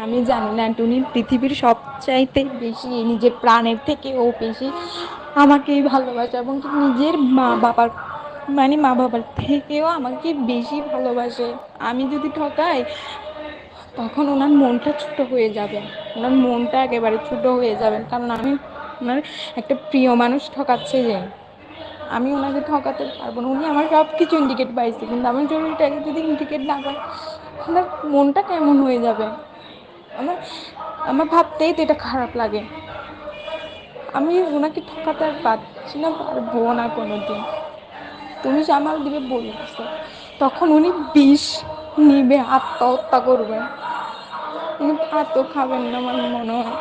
আমি জানি না টুনি পৃথিবীর সবচাইতে বেশি নিজের প্রাণের থেকেও বেশি আমাকেই ভালোবাসে এবং নিজের মা বাবার থেকেও আমাকে বেশি ভালোবাসে। আমি যদি ঠকাই তখন ওনার মনটা ছোট হয়ে যাবে, ওনার মনটা একেবারে ছোট হয়ে যাবে, কারণ আমি ওনার একটা প্রিয় মানুষ ঠকাচ্ছে যে আমি ওনাকে ঠকাতে পারবো না। উনি আমার সব কিছু ইন্ডিকেট পাইছে, কিন্তু আমার জরুরিটাকে যদি ইন্ডিকেট না পায় ওনার মনটা কেমন হয়ে যাবে। আমার আমার ভাবতেই তো এটা খারাপ লাগে। আমি ওনাকে ঠকাতে আর পারছি না, পারবো না কোনোদিন। তুমি সামাল দিবে বলতেছো, তখন উনি বিষ নিবে, আত্মহত্যা করবে। উনি ভাতও খাবেন না আমার মনে হয়।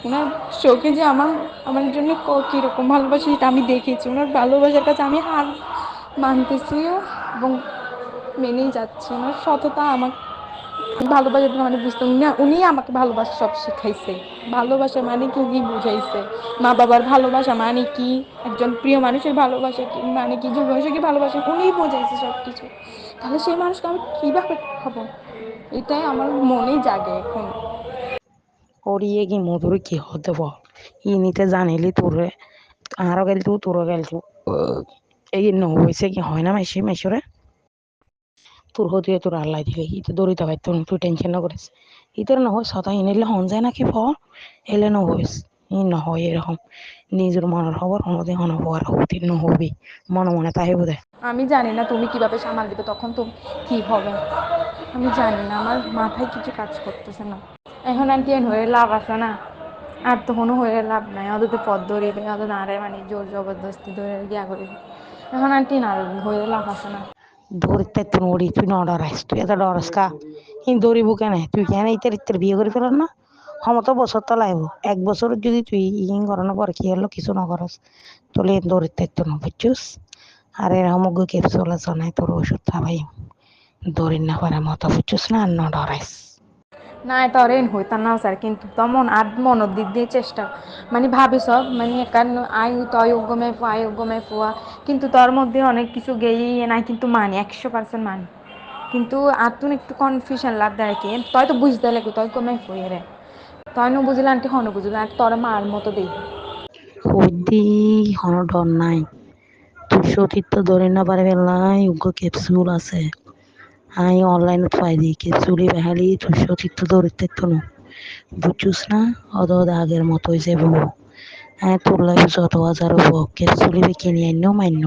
ওনার চোখে যে আমার আমার জন্য কীরকম ভালোবাসা সেটা আমি দেখেছি। ওনার ভালোবাসার কাছে আমি হার মানতেছিও এবং মেনেই যাচ্ছি। ওনার সততা আমার ভালোবাসাটা মানে বুঝতাম না। উনি আমাকে ভালোবাসা সব শিখাইছে। ভালোবাসা মানে কি উনি বুঝাইছে। মা বাবার ভালোবাসা মানে কি, একজন প্রিয় মানুষের ভালোবাসা কি মানে কি, জীবনসঙ্গী ভালোবাসা উনিই বুঝাইছে সব কিছু। তাহলে সেই মানুষকে আমি কীভাবে খাবো, এটাই আমার মনেই জাগে এখন। ওরিয়ে কি মধুর কি হতে বল, ইনিতে জানিলি তোরে আরো গেল তোরও গেল এই হয়েছে কি হয় না মাইসি মাইসরে তোর হতে তোর আল্লাহ দিলে ইতে দৌড়িতে পারত তুই টেনশন না করিস। ইতর নহয় সতা ইনিলে হন যায় নাকি এলে নহইস ই নহয় এরকম নিজের মনের খবর কোনোদিন হনবার হতে নহবি মনে মনে তাই বোধ। আমি জানি না তুমি কিভাবে সামাল দিবে, তখন তো কি হবে আমি জানি না। আমার মাথায় কিছু কাজ করতেছে না এখন। আন্টি এন হয়ে লাভ আছে না, আর তো কোনো হয়ে লাভ নাই। ওদের তো পথ ধরিবে, ওদের নারে মানে জোর জবরদস্তি ধরে গিয়া করিবে। এখন আন্টি না হয়ে লাভ আছে না। ধরতে তুই নড়ি তুই ন ডরাইস, তুই এত ডরাস কা দৌড়িব কেন তুই কেন ইতার ইতার বিয়ে করে ফেলার না সমত বছর তো লাগবো। এক বছর যদি তুই ইং করানোর পর কি হলো কিছু না করস তোলে দৌড়িতে তো না বুঝছুস। আর এর সমগ্র ক্যাপসুল আছে নাই তোর ওষুধ খাবাই দৌড়ি না পারে মতো বুঝছুস না আর ন ডরাইস। না তোর এন হইতা না স্যার, কিন্তু তেমন আর মনের দিক দিয়ে চেষ্টা মানে ভাবি সব মানে একান আয়ু তয়োগ্য মেফুয়া আয়োগ্য মেফুয়া, কিন্তু তোর মধ্যে অনেক কিছু গেই নাই, কিন্তু মানি 100% মানি। কিন্তু আর তুই একটু কনফিউশন লাগ দেয় কি তুই তো বুঝতে লাগবে তুই কমে ফুয়ে রে, তুই না বুঝলে আন্টি হন বুঝলে আর তোর মার মতো দেই হইদি হন ডর নাই তুই সতীর্থ ধরে না পারে নাই উগ্র ক্যাপসুল আছে আই অনলাইনে পাই দি ক্যাপসুলি বেহালি তুই সতীর্থ ধরিতে তো না বুঝছুস না অদ আগের মতো হয়েছে বউ। হ্যাঁ তোর লাগে যত হাজার হবো ক্যাপসুলি কিনে আইনো মান্য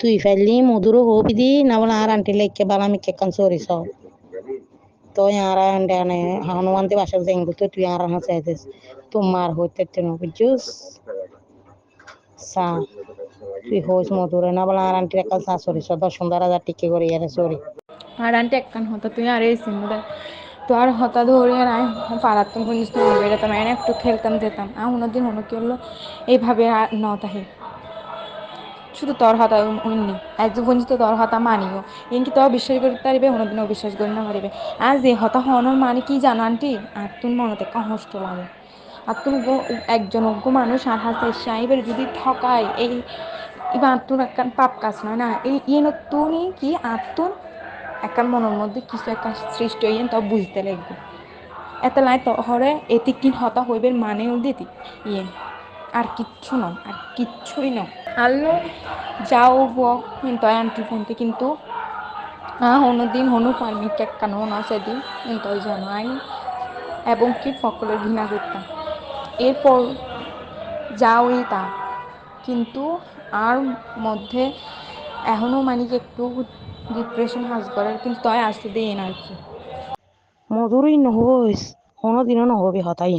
তুই ফেললি মধুরও হবি দি না বলে আর আন্টি লেখকে বালামি কেকান সরি সব তো আর আন্ডানে হনুমানতে বাসা জেঙ্গু তো তুই আর চাইছিস তোমার হইতে তেন বুঝছুস সা তুই হোস মধুরে না বলে আর আন্টি একাল সা সরি সব 10,000 টিকে করে ইয়ারে সরি। আর আন্টি একখান হতো তুই আর এই সিমুদা তো আর হতা ধরিয়ে নাই পারাতাম জিনিস তো বেরোতাম এনে একটু খেলতাম যেতাম আর অন্যদিন মনে কি হলো এইভাবে ন তাহে শুধু তোর হতা অন্য একজন তো তোর হতা মানিও এমকি তোর বিশ্বাস করতে পারিবে অন্যদিনও বিশ্বাস করি না পারিবে। আর যে হতা হওয়ানোর মানে কি জানো আন্টি, আর তুমি মনে থেকে কষ্ট লাগে। আর তুমি একজন অজ্ঞ মানুষ আর হাতে সাহেবের যদি ঠকায় এই এবার আত্মুর একটা পাপ কাজ নয় না, এই ইয়ে তুমি কি আত্মুর একটা মনের মধ্যে কিছু একটা সৃষ্টি হইয়েন তা বুঝতে লাগবে। এত লাই হরে এটি কি হতা হইবে মানেও দিতি ইয়ে আর কিচ্ছু নয়, আর কিচ্ছুই নয়। আল্লো যাও তয় আন্টি ফোনতে কিন্তু অন্যদিন হনু পারমি কেকানো না সেদিন তয় জানো আই এবং কি সকলের ঘৃণা করতাম। এরপর যাওই তা কিন্তু আর মধ্যে এখনও মানে একটু ডিপ্রেশন হাজ করার, কিন্তু তয় আসতে দিই না আর কি। মধুরই নহইস কোনোদিনও নহবি হতাই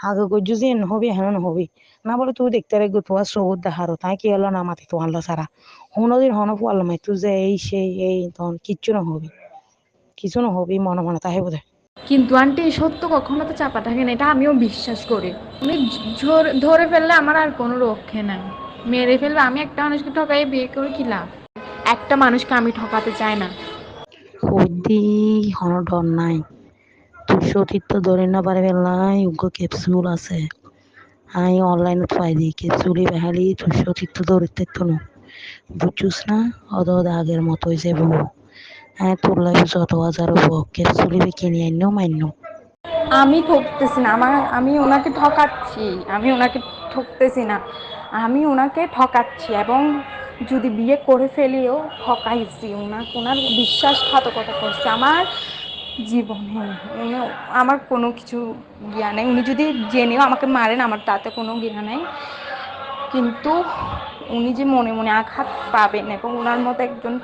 আগে গজ্জু যে নহবি হেন নহবি না বলে তুই দেখতে রাখবো তোমার সবুজ দেখারো তাই কি হলো না মাতি তো আনলো সারা কোনোদিন হন পারলো মাই তুই যে এই সেই এই তখন কিচ্ছু নহবি কিছু নহবি মনে মনে তাই বোধ। কিন্তু আন্টি সত্য কখনো তো চাপা থাকে না, এটা আমিও বিশ্বাস করি। আমি ধরে ফেললে আমার আর কোনো রক্ষে নাই, মেরে ফেললে আমি একটা মানুষকে ঠকাই বিয়ে করে কি লাভ, একটা মানুষকে আমি ঠকাতে চাই না। হইদি হন ডর নাই তুই সতীর্থ ধরে না পারে নাই উগ্র ক্যাপসুল আছে আই অনলাইনে পাই দি ক্যাপসুলি বেহালি তুই সতীর্থ ধরিতে তো না বুঝছুস না অদ আগের মতো হয়েছে বউ। হ্যাঁ তোর লাগে যত হাজার হবো ক্যাপসুলি কিনে আইনো মাইনো। আমি ঠকতেছি না, আমি ওনাকে ঠকাচ্ছি, আমি ওনাকে ঠকতেছি না, আমি ওনাকে ঠকাচ্ছি এবং যদি বিয়ে করে ফেলিও ঠকাইছি, ওনার বিশ্বাসঘাতকতা করছে আমার জীবনে। উনি, আমার কোনো কিছু জ্ঞা নেই, উনি যদি জেনেও আমাকে মারেন আমার তাতে কোনো জ্ঞা নেই, কিন্তু উনি যে মনে মনে আঘাত পাবেন এবং ওনার মতো একজন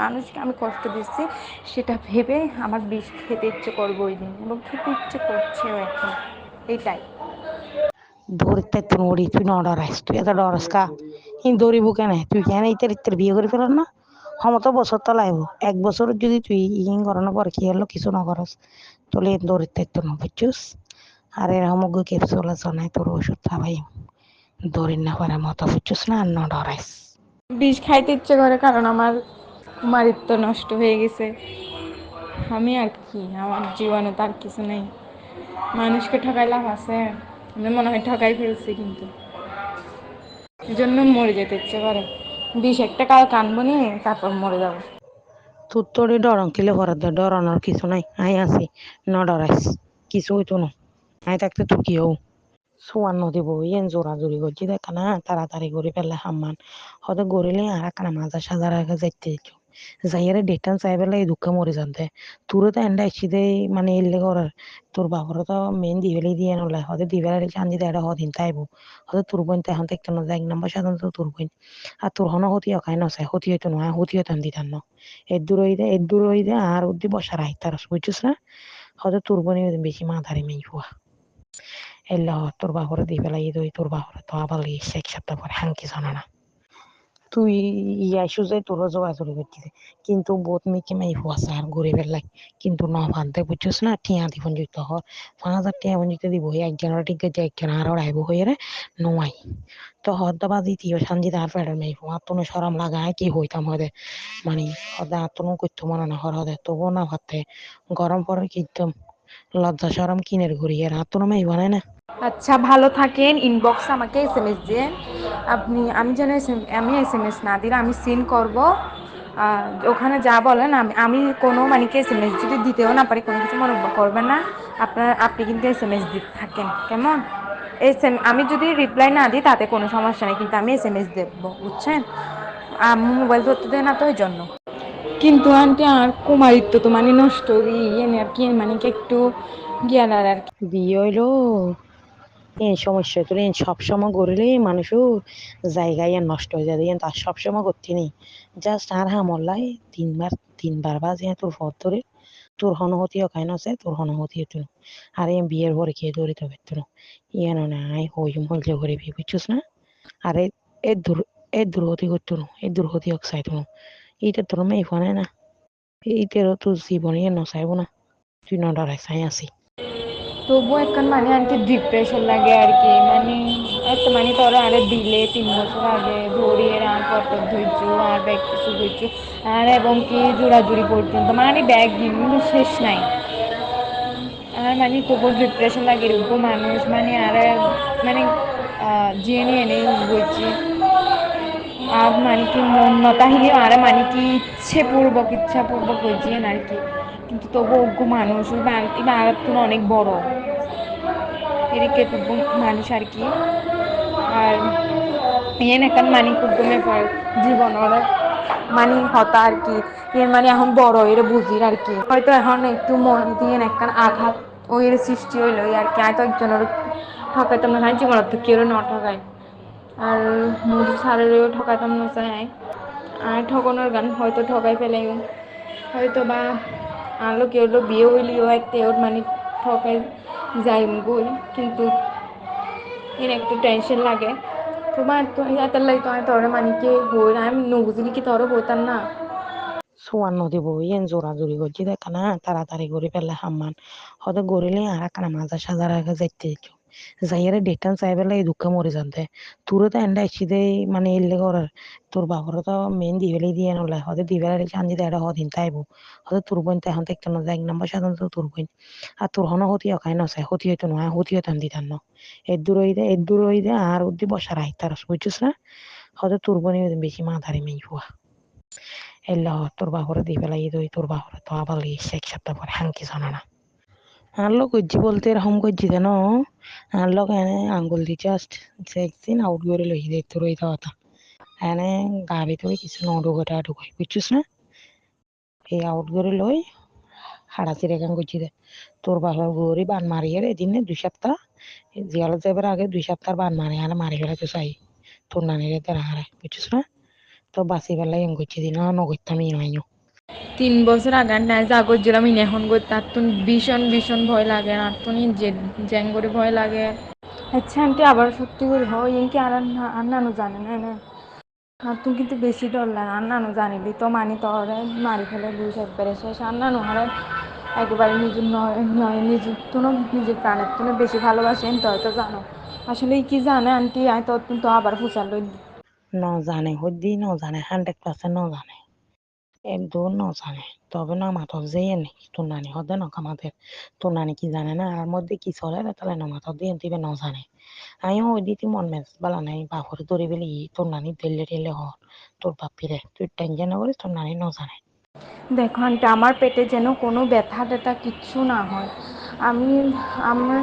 মানুষকে আমি কষ্ট দিচ্ছি সেটা ভেবে আমার বিষ খেতে ইচ্ছে করবো ওই দিন, এবং খেতে ইচ্ছে করছেও এখন, এটাই। ধরতে তুই নড়ি তুই ন ডরাইস তুই এত ডরাস কা ই দৌড়িব কেন তুই কেন ইতের ইতের বিয়ে করে ফেলার না ক্ষমতা বছর তো লাগবো 1 বছর যদি তুই ইন করানোর পর কি হলো কিছু না করস তোলে দৌড়িতে তো না বুঝছিস। আর এর সমগ্র ক্যাপসুল আছে নাই তোর ওষুধ খাবাই দৌড়ির না পারে মতো বুঝছিস না আর ন ডরাইস। বিষ খাইতে ইচ্ছে করে কারণ আমার কুমারিত্ব নষ্ট হয়ে গেছে, আমি আর কি, আমার জীবনে তার কিছু নেই, মানুষকে ঠকাই লাভ আছে? আমি মনে হয় ঠকাই ফেলছি, কিন্তু এই জন্য মরে যেতে ইচ্ছে করে, বিষ একটা কাল কানবো নি তারপর মরে যাবো। তোর তোরে ডরন কিলে ভরার দে ডরানোর কিছু নাই আই আছি ন ডরাইস কিছু হইতো না আই থাকতে তুই কি হও। সোয়ান নদী বই এন জোড়া জোড়ি করছি দেখা না তাড়াতাড়ি করে ফেললে হাম্মান হয়তো গড়িলে আর একটা মাজার সাজার আগে যাইতে যাইয়ারে ডেটান চাই পেলে এই দুঃখে মরে যাতে তোরও তো এন্ডা এসে মানে এলে করার তোর বাবারও তো মেন দিবেলেই দিয়ে নলে হয়তো দিবেলে চান্দি দেড় হদিন তাইব হয়তো তোর বোন তো এখন দেখতে না 1 নম্বর সাধারণত তোর বোন আর তোর হনো হতি অকাই নছে হতি হইতো নয় হতি হইতো দিতাম না এর দূর হইতে আর উদ্দি বসার আই তার বুঝছিস না হয়তো তোর বোনই বেশি মাথারি মেয়ে হওয়া এলে তোর বাপরে দি পেলাই তোর বাপরে তো আবার এক সপ্তাহ পরে হাঙ্কি জানা না তুই ইয়াইসু যে তোর যোগাযোগ করছিস কিন্তু বহুত মেয়েকে মাই ফুয়াছে আর ঘুরে বেড়াই কিন্তু ন ভানতে বুঝছিস না টিয়া দিবন যুক্ত হ 5,000 টিয়া যুক্ত দিব একজনের টিকে যে একজন আরো আইব হয়ে রে নোয়াই তো হদ্দাবাদি তিও সানজি তার ফেডার মেয়ে ফুয়া তোর সরম লাগায় কি হইতাম হদে মানে হদা তোর করতো মনে না হর হদে তবুও না ভাবতে গরম পরে কিনতাম লজ্জা সরম কিনের ঘুরি আর তোর মেয়ে বানায় না। আচ্ছা, ভালো থাকেন, ইনবক্সে আমাকে SMS দিন আপনি, আমি যেন আমি SMS না দিলে আমি সিন করব, ওখানে যা বলেন আমি কোনো মানিকে SMS যদি দিতেও না পারি কোনো কিছু মনে করবেন না, আপনি কিন্তু SMS দিতে থাকেন কেমন। আমি যদি রিপ্লাই না দিই তাতে কোনো সমস্যা নেই, কিন্তু আমি SMS দেবো, বুঝছেন? মোবাইল ধরতে দেয় না তো ওই জন্য। কিন্তু আন্টি আর কুমারিত্ব তো মানে নষ্ট ইয়ে আর কি, মানে কি একটু জ্ঞান আর কি। বিয়ে হইলো এই সমস্যা তোর সবসময় গড়লে মানুষও জায়গায় আর নষ্ট হয়ে যায় তার সবসময় করতে নেই জাস্ট আর হামলাই তিনবার বাজে তোর পথ ধরে তোর হনহতি অকাই আছে তোর হনহতি হতো আর এই বিয়ের পরে খেয়ে দৌড়িতে পারতো না ইয়ানো না আই হইম হইলে করে বিয়ে বুঝছিস না আরে এ দুর্গতি করতো না এই দুর্গতি অকসাইতো না এইটা তোর মেয়ে ফোনে না এইটারও তোর জীবনে নচাইব না তুই ন ডরাই চাই আছি। তবুও এখন মানে আর কি ডিপ্রেশন লাগে আর কি, মানে এত মানে তোরা আরে দিলে 3 বছর আগে ধরিয়ে আর কত ধৈর্য আর ব্যাগ কিছু ধৈর্য আর এবং কি জোড়াজুড়ি পর্যন্ত মানে ব্যাগ কিন্তু শেষ নাই, আর মানে তবুও ডিপ্রেশন লাগে এরকম মানুষ মানে আর মানে জিয়ে নিয়ে নেই বলছি আর মানে কি মন নতাহিনী আর মানে কি ইচ্ছাপূর্বক হয়েছে আর কি, কিন্তু তবু অজ্ঞ মানুষ আর অনেক বড় এদিকে তবু মানুষ আর কি, আর ইয়ে এখন মানে খুব জীবন ওরা মানে হতা আর কি, ইয়ে মানে এখন বড় এর বুঝির আর কি, হয়তো এখন একটু মন দিয়ে একখান আঘাত ওই সৃষ্টি হইলো আর কি, হয়তো একজনের ঠকাইতাম না জীবন তো কেউ ন ঠকায়, আর মুদি সারেরও ঠকাইতাম না চাই আর ঠকানোর গান হয়তো ঠকাই ফেলে হয়তো বা আলো কেউ বিয়ে হইলিও একটা ওর মানে ঠকাই যাই বই, কিন্তু এর একটু টেনশন লাগে তোমার তো এত লাগে তোমার তোর মানে কি হই আমি নবুঝিনি কি তোর হইতাম না। সোয়ান নদী বই এন জোড়া জোড়ি করছি দেখা না তাড়াতাড়ি করে ফেললে হাম্মান হয়তো গড়িলে আর একটা মাজার সাজার আগে যাইতে যাইয়ারে ডেটান চাই পেলে এই দুঃখে মরে যাতে তোরও তো এন্ডা এসে মানে এলে করার তোর বাবারও তো মেন দিবেলেই দিয়ে নলে হয়তো দিবেলে চান্দি দেড় হদিন তাইব হয়তো তোর বোন তো এখন দেখতে না 1 নম্বর সাধারণত তোর বোন আর তোর হনো হতি অকাই নছে হতি হইতো নয় হতি হইতাম দিতাম না এর দূর হইতে আর উদ্দি বসার আই তার বুঝছিস না হয়তো তোর বোনই বেশি মাথারি মেয়ে হওয়া এল্লা তোর বাপরে দি পেলাই দই তোর বাপরে তো আবার এক সপ্তাহ পরে হাঙ্কি জানা না আনলো গজ্জি বলতে এরকম গজ্জি দেন আনলো এনে আঙ্গুল দি জাস্ট একদিন আউট করে লই দে তোর এই কথা এনে গা ভিতরে কিছু নডুগোটা ঢুকাই বুঝছিস না এই আউট করে লই হাড়া চিরে গান গজ্জি দে তোর বাবার গৌরী বান মারিয়ে এদিনে 2 সপ্তাহ জিয়ালত যাবার আগে 2 সপ্তাহ বান মারি আনে মারি ফেলাতে চাই তোর নানির দ্বারা হারে বুঝছিস না তো বাসি বেলায় এম গজ্জি দিন নগরতাম ইনো 3 বছর আগে নাই যা করছিলাম এখন করতে আর তো ভীষণ ভীষণ ভয় লাগে আর তো জ্যাং করে ভয় লাগে আচ্ছা আন্টি আবার সত্যি করে হয় কি আর নানু জানে না না আর তুমি কিন্তু বেশি ডর লাগে আর নানু জানিবি তো মানি তোরে মারি ফেলে দুই একবারে শেষ আর নানু হারে একেবারে নিজের নয় নিজের তো নিজের প্রাণের তো বেশি ভালোবাসেন তো হয়তো জানো আসলে কি জানে আন্টি আয় তো তো আবার ফুসাল ন জানে হদ্দি ন জানে 100% ন জানে একদম ন জানে তবে না মাথা যেয়ে নেই তোর নানি হদে ন কামাদের তোর নানি কি জানে না আর মধ্যে কি চলে তাহলে না মাথা দিয়ে দিবে ন জানে আমিও ওই দিতি মন মেজ বলা নাই বাপরে ধরে বেলি তোর নানি দিল্লে টিল্লে হর তোর বাপিরে তুই টেনশন না করিস তোর নানি ন জানে দেখো আন্টি আমার পেটে যেন কোনো ব্যথা ট্যাথা কিচ্ছু না হয় আমি আমার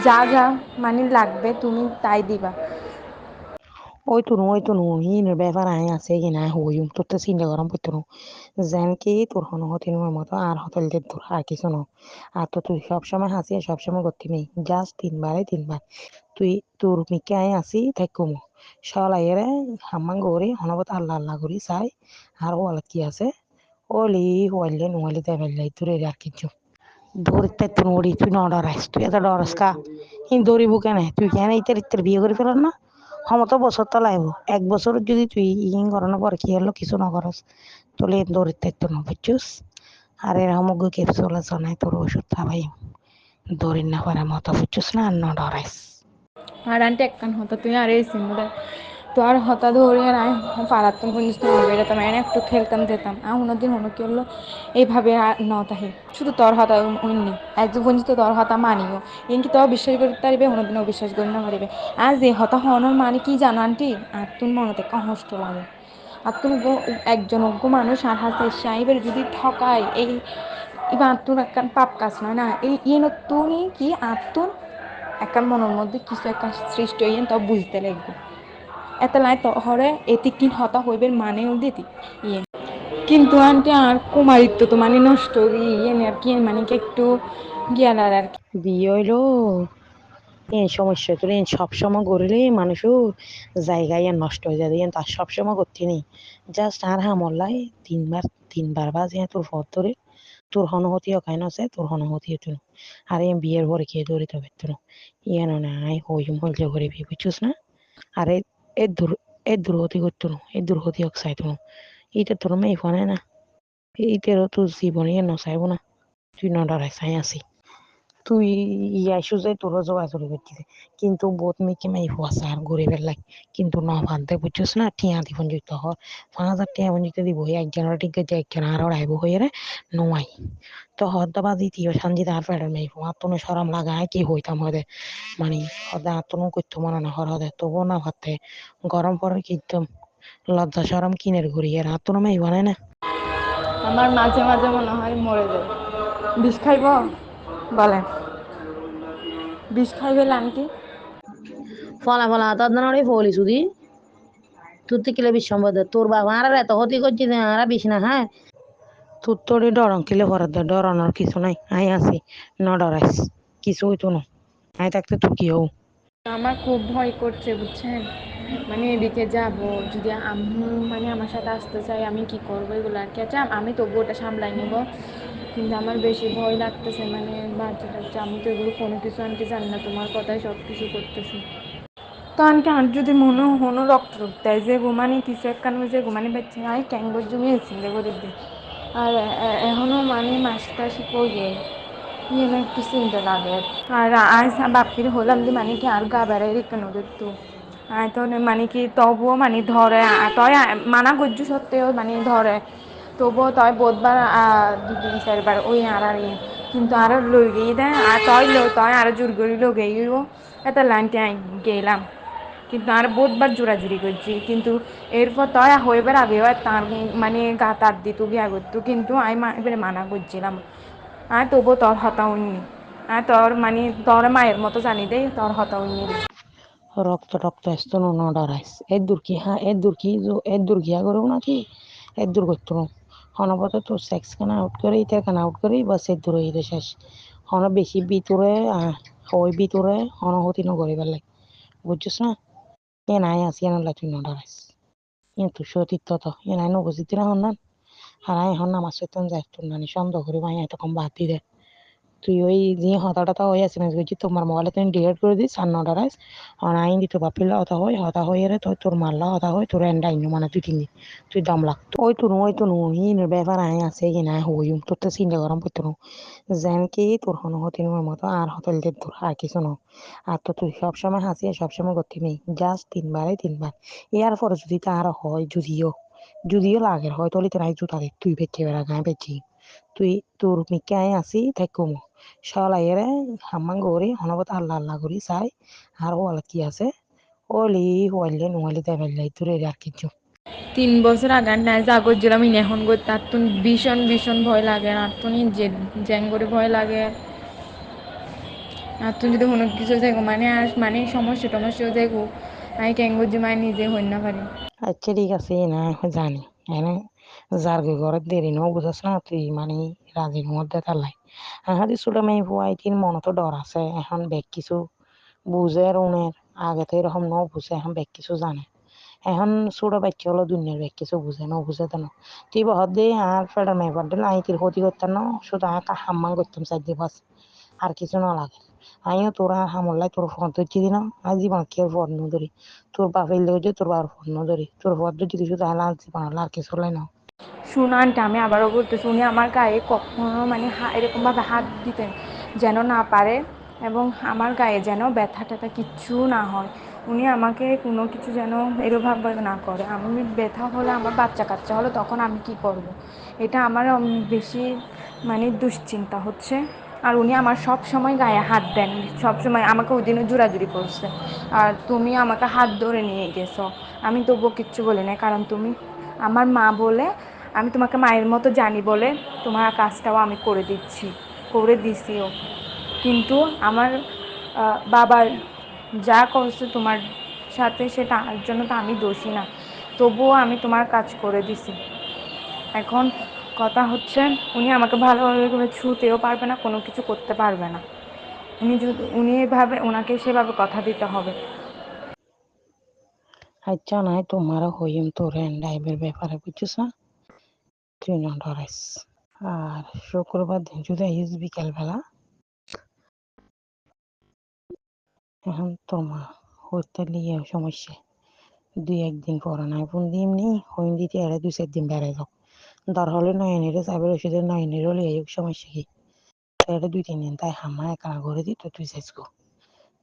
যা যা মানে লাগবে তুমি তাই দিবা ওই তো নু ইনের ব্যাপার আয় আছে কিনা হইম তোর তো চিন্তা করাম পড়তো না যেন কি তোর হন হতিনের মতো আর হোটেল দিয়ে তোর আর কিছু ন আর তো তুই সবসময় হাসি সবসময় করতে নেই জাস্ট 3 বারে 3 বার তুই তোর মিকে আয় আসি থাকুম সলাইয়ের হাম্মাং গৌরি হনবত আল্লাহ আল্লাহ করি চাই আর ওয়ালত কি আছে ওলি হইলে নুয়ালি দেবেলাই তোর আর কিছু ধরতে তুই নড়ি তুই ন ডরাইস তুই এত ডরাস কা কিন্তু দৌড়িবু কেন তুই কেন ইতার ইতার বিয়ে করে ফেলার না ক্ষমতা বছর তো লাগবো 1 বছর যদি তুই ইন করানোর পর কি হলো কিছু না করস তোলে দৌড়িতে তো না বুঝছিস আর এরকম ক্যাপসুল আছে নাই তোর ওষুধ খাবাই দৌড়ি না পারে মতো বুঝছিস না আর ন ডরাইস আর আন্টি একখান হতো তুই আর এই সিমুলে তো আর হতা ধরে নাই পারাতাম পর্যন্ত বেরোতাম এনে একটু খেলতাম যেতাম আর দিন হলো কি হলো এইভাবে ন তাহে শুধু তোর হতা অন্য একজন পর্যন্ত তোর হতা মানিও কি তোর বিশ্বাস করতে পারবে দিন অবিশ্বাস করে না পারবে আর যে হতা হওয়ানোর মানে কি জানো আন্টি আর তুমি মনে থেকে কষ্ট লাগে আর তুমি একজন অজ্ঞ মানুষ আর হাতে সাহেবের যদি ঠকায় এই এবার আত্মুর একখান পাপ কাজ নয় না এই ইয়ে তুমি কি আত্মুর একটা মনের মধ্যে কিছু একটা সৃষ্টি হইয়েন তা বুঝতে লাগবে এত লাই তো হরে এটি কি হতা হইবের মানেও দিতি ইয়ে কিন্তু আন্টি আর কুমারিত্ব তো মানে নষ্ট ইয়ে আর কি মানে কি একটু গিয়ালার আর কি বিয়ে হইলো এই সমস্যা তোর সবসময় করলে মানুষও জায়গায় আর নষ্ট হয়ে যাবে তার সবসময় করতে নেই জাস্ট আর হামল্লাই 3 বার বাজে তোর পথ ধরে তোর হনহতি অকাইন আছে তোর হনহতি হতো আর এই বিয়ের পরে খেয়ে দৌড়িতে পারতো না ইয়ানো নাই হইম হইলে করিবি বুঝছিস না আর এই দুর্গতি করতো না এই দুর্গতি হোক চাইতো না এইটা তোর মেয়ে ফোনে না এইটারও তোর জীবনে নচাইব না তুই নডরাই চাই আসি তুই ইয়াইছো যে তোরও জোগাজোগি করতেছে কিন্তু বহুত মেয়েকে মেয়ে ফুয়াছে আর ঘুরে বেড়াই কিন্তু ন ভানতে বুঝছিস না টিয়া দিবন যুক্ত হ 5,000 টিয়া বঞ্জিত দিব একজনের ঠিক আছে একজন আর আইব হয়ে রে নোয়াই তো হদ্দা দ্বিতীয় সঞ্জিত আর ফেডার মেয়ে ফুয়া তুমি সরম লাগায় কি হইতাম হদে মানে হদা তুমি করতো মনে না হর হদে তবুও না ভাবতে গরম পরে কিন্তু লজ্জা সরম কিনের ঘুরি আর হাত তুমি মেয়ে বানায় না আমার মাঝে মাঝে মনে হয় মরে যায় বিষ খাইব বলেন বিষ খাইবে আন্টি ফলা ফলা হাত না ফলি সুদি তুই তো কিলে বিশ্বম্বদ তোর বাবা আর এত ক্ষতি করছি আর বিষ না হ্যাঁ তোর তোরে ডরন কিলে ভরার দে ডরানোর কিছু নাই আই আছি ন ডরাইস কিছু হইতো না আই থাকতে তুই কি হও আমার খুব ভয় করছে বুঝছেন মানে এদিকে যাব যদি আম্মু মানে আমার সাথে আসতে চাই আমি কি করবো এগুলো আর কি আচ্ছা আমি তবু ওটা সামলাই নেব কিন্তু আমার বেশি ভয় লাগতেছে মানে বাচ্চা টাচ্চা আমি তো এগুলো কোনো কিছু আনতে জানি না তোমার কথাই সব কিছু করতেছি তো আনকে আর যদি মনে হনো রক্ত রক্ত দেয় যে ঘুমানি কিছু একখান যে ঘুমানি বেচ্ছে আই ক্যাঙ্গর জমিয়ে চিন্তা করে দিই আর এখনও মানে মাসি টাসি করবে ইয়ে না একটু চিন্তা লাগে আর আজ বাপির হলাম যে মানে কি আর গা বেড়াই রেখে নদের তো আয় তো মানে কি তবুও মানে ধরে তয় মানা করছু সত্ত্বেও মানে ধরে তবুও তয় বোধবার 2-3-4 বার ওই আর কিন্তু আরো লই গিয়ে দেয় আর তয় তয় আরো জোর করি লোক এত লাইনটি গেলাম কিন্তু আর বহুতবার জোরাজুরি করছি, কিন্তু এরপর তয় হইবার আগে তার মানে গা তার দিত বিয়া করতো, কিন্তু আমি এবারে মানা করছিলাম। আর তবু তোর হতা হইনি, আর তোর মানে তোর মায়ের মতো জানি দেই, তোর হতা হইনি। রক্ত টক্ত আসতো না ডরাইস এর দূর গিয়া করো নাকি এর দূর করতো না হনপথ তোর সেক্স খানা আউট করে ইটার খানা আউট করে বাস এর দূর হয়ে শেষ হন বেশি ভিতরে ওই ভিতরে হনহতি নগরে বেলাই বুঝছিস না এ নাই আসি আনলা তুই না ডরাইস কিন্তু সতীর্থ তো এ নাই নবজিত না হন না আর এখন আমার সত্যি যাই তোর নানি সন্দেহ করি ভাই এতক্ষণ বাদ দি দে তুই ওই যে হতাটা হয়ে আছে না বলছি তোমার মোবাইলে তুই ডিলিট করে দিস আর নটা রাইস আর আইন দিতে বাপিলা হতা হয়ে রে তোর মারলা হতা হয় তোর এন্ড আইন মানে তুই তিন দিন তুই দাম লাগতো ওই তো নো হিনের ব্যাপার আই আছে কি না হই তোর তো চিন্তা গরম করতো না যেন কি তোর হনো হতিনের মতো আর হোটেল দিয়ে তোর আর কিছু না আর তো তুই সবসময় হাসিয়ে সবসময় করতে নেই জাস্ট তিনবার ইয়ার পরে যদি তার হয় যদিও লাগের হয় তাহলে তোর আই জুতা দে তুই বেঁচে বেড়া গায়ে বেঁচি তুই তোর মিকে আই আসি থাকুম শালাইরে হাম্মাং গৌরি হনবত আল্লাহ করি চাই আর ওয়ালা কি আছে ওলি হইলে নোয়ালি দেবেলাই তোর আর কিছু 3 বছর আগার নাই যা করছিলাম ইনি এখন করতে আর তো ভীষণ ভীষণ ভয় লাগে, আর তো জ্যাং করে ভয় লাগে। আর তুমি যদি কোনো কিছু দেখো মানে আর মানে সমস্যাও দেখো, আমি কেন করছি মানে নিজে হই না পারি। আচ্ছা ঠিক আছে না জানি এনে যার ঘরের দেরি নো বুঝাস না তুই মানে রাজির মধ্যে তালাই আহাদি ছোট মেয়ে বুয়াই তিন মনে তো ডর আছে এখন বেগ কিছু বুঝে রুনের আগে তো এরকম ন বুঝে এখন বেগ কিছু জানে এখন ছোট বাচ্চা হলো দুনিয়ার বেগ কিছু বুঝে ন বুঝে তো না তুই বহর দিয়ে আর ফেডার মেয়ে পড়লে আই তির ক্ষতি করতাম না শুধু আমি হাম্মান করতাম চার দিয়ে বাস আর কিছু না লাগে আমিও তোরা হামলাই তোর ফোন ধরছি দিলাম আর জীবন কেউ ফোন ধরি তোর বাপের লেগে তোর বাবার ফোন ধরি তোর ফোন যদি শুধু হালা জীবন আর কিছু লাই না শুনো আন্টি, আমি আবারও বলতেছি, উনি আমার গায়ে কখনো মানে এরকমভাবে হাত দিতেন যেন না পারে, এবং আমার গায়ে যেন ব্যথা ট্যাথা কিচ্ছু না হয়। উনি আমাকে কোনো কিছু যেন এরকমভাবে না করে। আমি ব্যথা হলে, আমার বাচ্চা কাচ্চা হলে তখন আমি কি করব, এটা আমার বেশি মানে দুশ্চিন্তা হচ্ছে। আর উনি আমার সব সময় গায়ে হাত দেন, সব সময় আমাকে ওই দিনও জোরাজুরি করছে। আর তুমি আমাকে হাত ধরে নিয়ে গেছো, আমি তবুও কিচ্ছু বলি না, কারণ তুমি আমার মা বলে, আমি তোমাকে মায়ের মতো জানি বলে তোমার কাজটাও আমি করে দিছিও। কিন্তু আমার বাবার যা করছে তোমার সাথে, সেটার জন্য তো আমি দোষী না, তবুও আমি তোমার কাজ করে দিছি। এখন কথা হচ্ছে, উনি আমাকে ভালোভাবে করে ছুঁতেও পারবে না, কোনো কিছু করতে পারবে না। উনি এভাবে, ওনাকে সেভাবে কথা দিতে হবে। আচ্ছা নাই তোমারও হইম তোর ডাইবের ব্যাপারে বুঝছিস না তুই না ডরাইস আর শুক্রবার দিন যদি আইস বিকেল বেলা এখন তোমা হইতে লিয়ে সমস্যা 2-1 দিন পরে নাই ফোন দিম নি হইন দিতে এড়ে 2-4 দিন বেড়ে যাও দর হলে নয়নেরে সাইবার ওষুধের নয়নেরও লিয়ে সমস্যা কি এটা 2-3 দিন তাই হামা একা করে দি তো তুই শেষ কর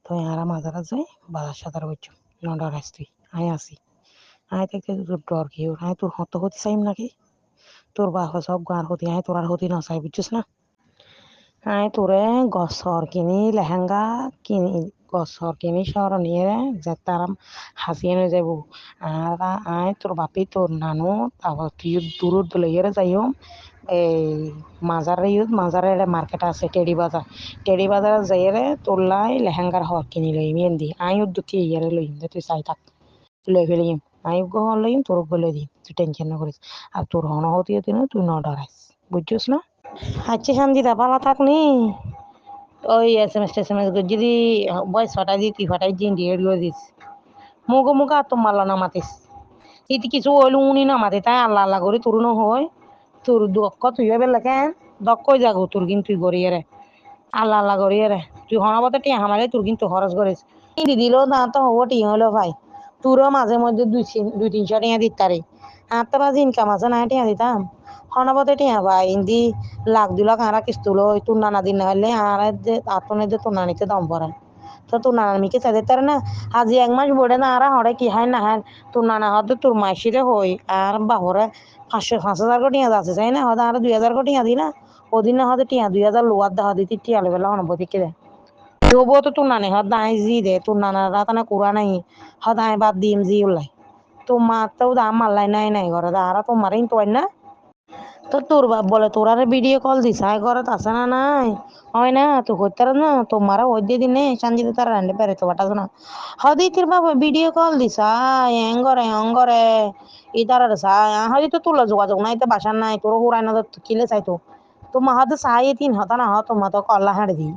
তুই আর মাজারা যাই বাজার সাদার বলছো না ডরাইস তুই আয় আসি আয় থেকে তোর ডর কি আয় তোর হত হতে চাইম নাকি তোর বাপ সব গাঁর হতি আয় তোর আর হতি না চাই বুঝছিস না আয় তোরে গছর কিনি লেহেঙ্গা কিনি গছর কিনি সর নিয়ে যে তার হাসিয়ে নিয়ে যাব আর আয় তোর বাপি তোর নানু তারপর তুই দূর লইয়ে যাইও এই মাজারে মার্কেট আছে টেডি বাজার যাইয়ে তোর লাই লেহেঙ্গার হর কিনি লই মেহেন্দি আই দুটি ইয়ারে লইম তুই চাই থাক লই ফেলিম আই গহর লইম তোর বলে দিম তুই টেনশন না করিস আর তোর হন হতি না তুই ন ডরাইস বুঝছিস না আচ্ছা সঞ্জিতা ভালো থাকনি ওই এস এম এস যদি বয়স ফাটাই দি তুই ফাটাই দিন ডিএড করে দিস মুখো আর তোমার না মাতিস ইতি কিছু হইলো উনি না মাতে তাই আল্লাহ করে তোর ন হয় তোর দক্ষ তুই বেলা কেন দক্ষ যাগো তোর কিন্তু তুই গড়িয়ে রে আল্লাহ গড়িয়ে রে তুই হনাবতে টিয়া হামারে তোর কিন্তু খরচ করিস দিল না তো হবো টিয়া হলো ভাই তোরও মাঝে মধ্যে 200-300 টিয়া দিতারে হাত মাঝে ইনকাম আছে না টিয়া দিতাম হনাবতে টিয়া ভাই ইন্দি লাখ 2 লাখ আরা কিস্ত লো তোর নানা দিন না হলে আর আতনে যে তোর নানিতে দম পড়ে তো তোর নানার মিকে চাইতে তার না আজি 1 মাস বড়ে না আরা হরে কি হয় না হয় তোর নানা হতে তোর মাসিরে হই আর বাহরে 500-5,000 টিয়া আছে চাই না হতে আর 2,000 টিয়া দি না ওদিন না হতে টিয়া 2,000 লোয়ার দেখা দিতি টিয়া লেবেলা হনবো দিকে তবুও তো তোর নানি হদাই জি দে তোর নানা রাতানা কুড়া নাই হদাই বাদ দিম জি উলাই তোমার তো দা মাল্লাই নাই ঘরে দাঁড়া তোমার তো না তো তোর বাপ বলে তোর আরে ভিডিও কল দিস আয় ঘরত আছে না নাই হয় না তো করতে না তোমার ওই দিন নে সঞ্জিত তার রান্ডে পেরে তো বাটা না হদি তোর বাবা ভিডিও কল দিস আয় এঙ্গরে ইতার হদি তো তোলা যোগাযোগ নাই তো বাসার নাই তোর হুরাই না কিলে চাইতো তো মাহাদ সাহাই তিন হতা না হ তোমার তো কল্লা হাড়ে দি